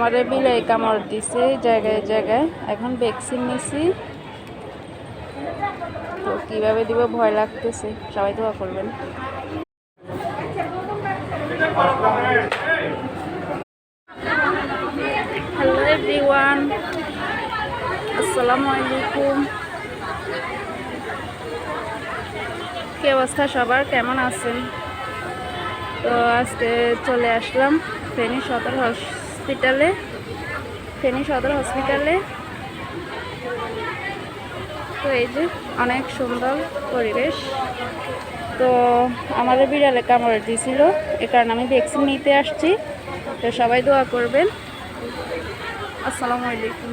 আমারে বিলাই কামড় দিছে জায়গায় জায়গায়। এখন ভ্যাকসিন নিছি, তো কিভাবে দিব ভয় লাগতেছে। সবাই দোয়া করবেন। হ্যালো এভরিওয়ান, আসসালামু আলাইকুম। কি অবস্থা সবার, কেমন আছেন? তো আজকে চলে আসলাম ফেনী সদর হসপিটালে। তো এই যে অনেক সুন্দর পরিবেশ। তো আমাদের বিড়ালে কামড় দিয়েছিল, এ কারণে আমি ভ্যাকসিন নিতে আসছি। তো সবাই দোয়া করবেন। আসসালামু আলাইকুম।